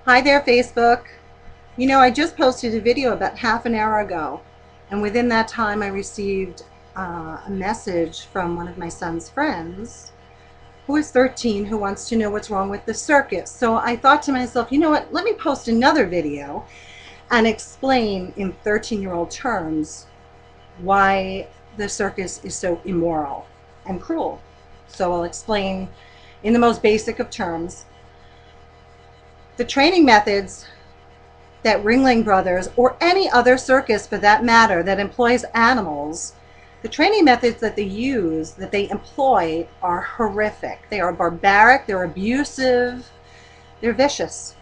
Hi there, Facebook. I just posted a video about half an hour ago, and within that time, I received a message from one of my son's friends who is 13 who wants to know what's wrong with the circus. So I thought to myself, you know what, let me post another video and explain in 13-year-old terms why the circus is so immoral and cruel. So I'll explain in the most basic of terms the training methods that Ringling Brothers, or any other circus for that matter that employs animals, the training methods that they use, that they employ, are horrific. They are barbaric, they're abusive, they're vicious.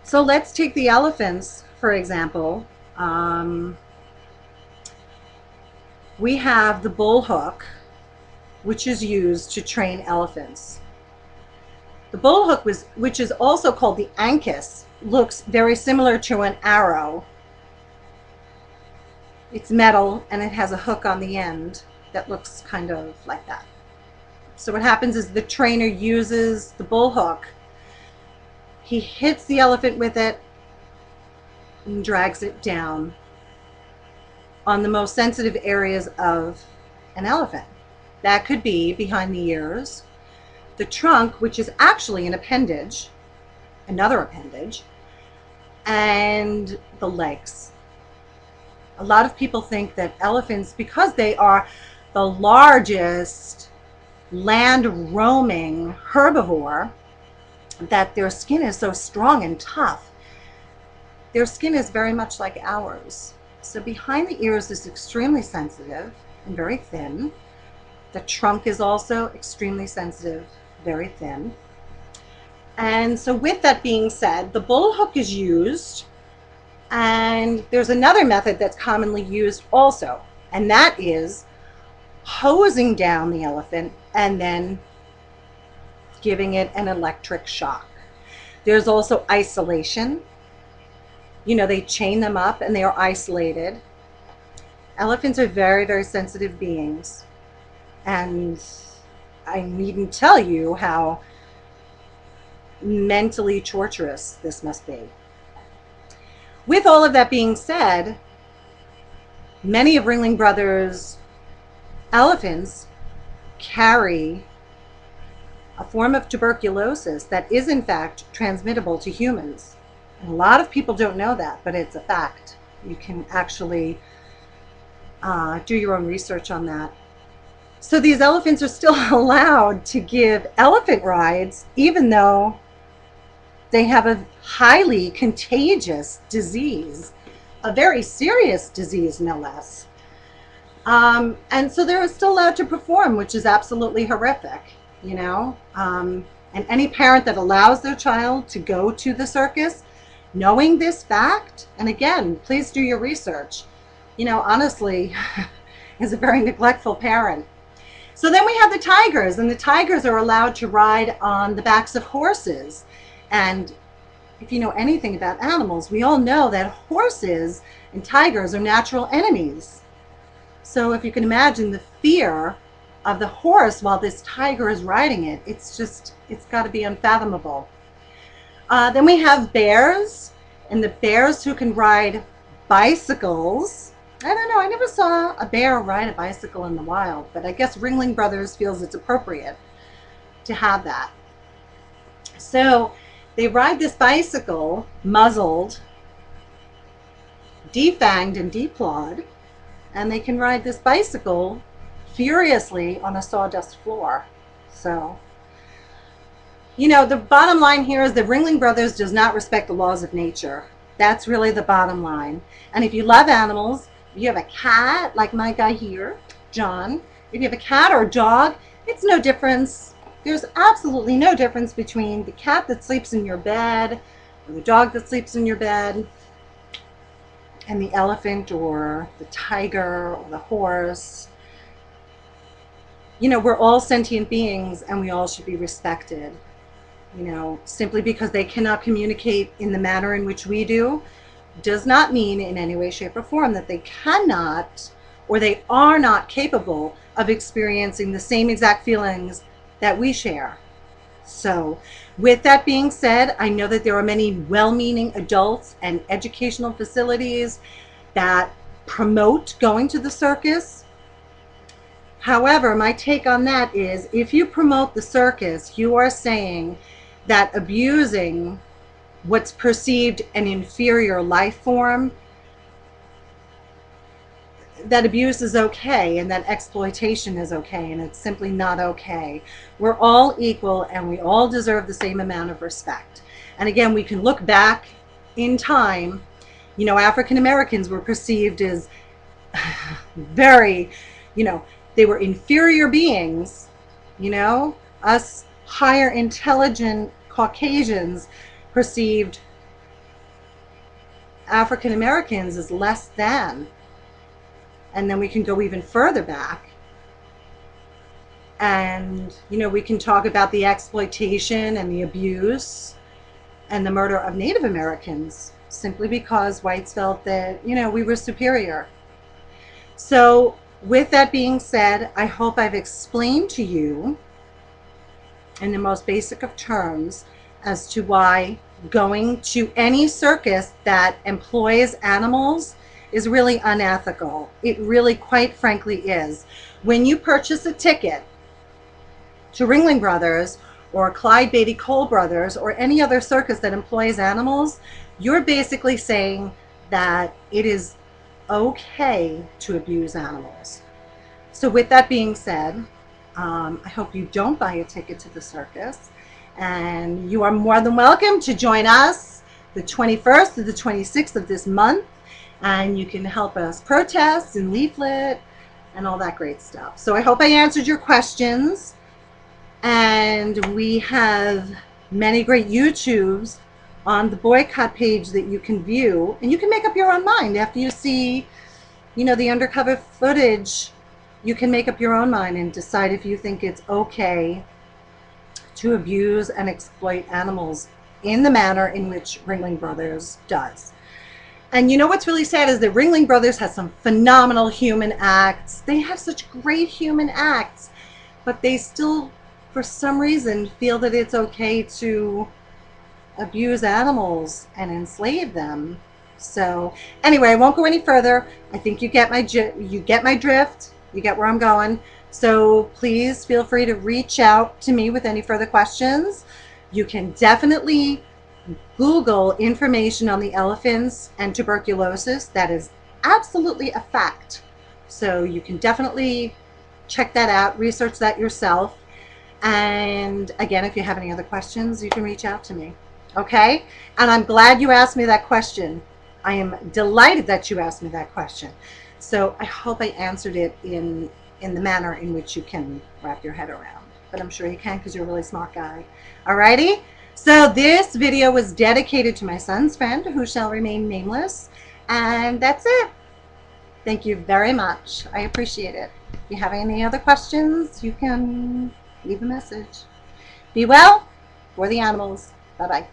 So let's take the elephants, for example. We have the bull hook, which is used to train elephants. The bull hook, which is also called the ankus, looks very similar to an arrow. It's metal and it has a hook on the end that looks kind of like that. So what happens is the trainer uses the bull hook. He hits the elephant with it and drags it down on the most sensitive areas of an elephant. That could be behind the ears, the trunk, which is actually an appendage, another appendage, and the legs. A lot of people think that elephants, because they are the largest land roaming herbivore, that their skin is so strong and tough. Their skin is very much like ours. So behind the ears is extremely sensitive and very thin. The trunk is also extremely sensitive, very thin. And so with that being said, the bull hook is used, and there's another method that's commonly used also, and that is hosing down the elephant and then giving it an electric shock. There's also isolation. They chain them up and they are isolated. Elephants are very, very sensitive beings, and I needn't tell you how mentally torturous this must be. With all of that being said, many of Ringling Brothers' elephants carry a form of tuberculosis that is in fact transmittable to humans. And a lot of people don't know that, but it's a fact. You can actually do your own research on that. So these elephants are still allowed to give elephant rides, even though they have a highly contagious disease, a very serious disease, no less. And so they're still allowed to perform, which is absolutely horrific, And any parent that allows their child to go to the circus, knowing this fact, and again, please do your research, honestly, is a very neglectful parent. So then we have the tigers, and the tigers are allowed to ride on the backs of horses. And if you know anything about animals, we all know that horses and tigers are natural enemies. So if you can imagine the fear of the horse while this tiger is riding it, it's got to be unfathomable. Then we have bears, and the bears who can ride bicycles. I don't know, I never saw a bear ride a bicycle in the wild, but I guess Ringling Brothers feels it's appropriate to have that. So they ride this bicycle muzzled, defanged and declawed, and they can ride this bicycle furiously on a sawdust floor. So, the bottom line here is that Ringling Brothers does not respect the laws of nature. That's really the bottom line. And if you love animals, if you have a cat, like my guy here, John, if you have a cat or a dog, it's no difference. There's absolutely no difference between the cat that sleeps in your bed or the dog that sleeps in your bed and the elephant or the tiger or the horse. We're all sentient beings and we all should be respected. Simply because they cannot communicate in the manner in which we do does not mean in any way, shape, or form that they cannot or they are not capable of experiencing the same exact feelings that we share. So with that being said, I know that there are many well-meaning adults and educational facilities that promote going to the circus. However, my take on that is if you promote the circus, you are saying that abusing what's perceived an inferior life form, that abuse is okay and that exploitation is okay, and it's simply not okay. We're all equal and we all deserve the same amount of respect. And again, we can look back in time. You know, African Americans were perceived as very, you know, they were inferior beings. You know, us higher intelligent Caucasians perceived African Americans as less than. And then we can go even further back. And, you know, we can talk about the exploitation and the abuse and the murder of Native Americans simply because whites felt that, you know, we were superior. So with that being said, I hope I've explained to you in the most basic of terms as to why going to any circus that employs animals is really unethical. It really, quite frankly, is. When you purchase a ticket to Ringling Brothers or Clyde Beatty Cole Brothers or any other circus that employs animals, you're basically saying that it is okay to abuse animals. So with that being said, I hope you don't buy a ticket to the circus, and you are more than welcome to join us the 21st to the 26th of this month, and you can help us protest and leaflet and all that great stuff. So I hope I answered your questions, and we have many great YouTubes on the boycott page that you can view, and you can make up your own mind after you see, you know, the undercover footage. You can make up your own mind and decide if you think it's okay to abuse and exploit animals in the manner in which Ringling Brothers does. And you know what's really sad is that Ringling Brothers has some phenomenal human acts. They have such great human acts, but they still, for some reason, feel that it's okay to abuse animals and enslave them. So anyway, I won't go any further. I think you get my drift. You get where I'm going. So please feel free to reach out to me with any further questions. You can definitely Google information on the elephants and tuberculosis. That is absolutely a fact. So you can definitely check that out, research that yourself. And again, if you have any other questions, you can reach out to me. Okay? And I'm glad you asked me that question. I am delighted that you asked me that question. So I hope I answered it in the manner in which you can wrap your head around. But I'm sure you can because you're a really smart guy. Alrighty? So this video was dedicated to my son's friend who shall remain nameless. And that's it. Thank you very much. I appreciate it. If you have any other questions, you can leave a message. Be well for the animals. Bye-bye.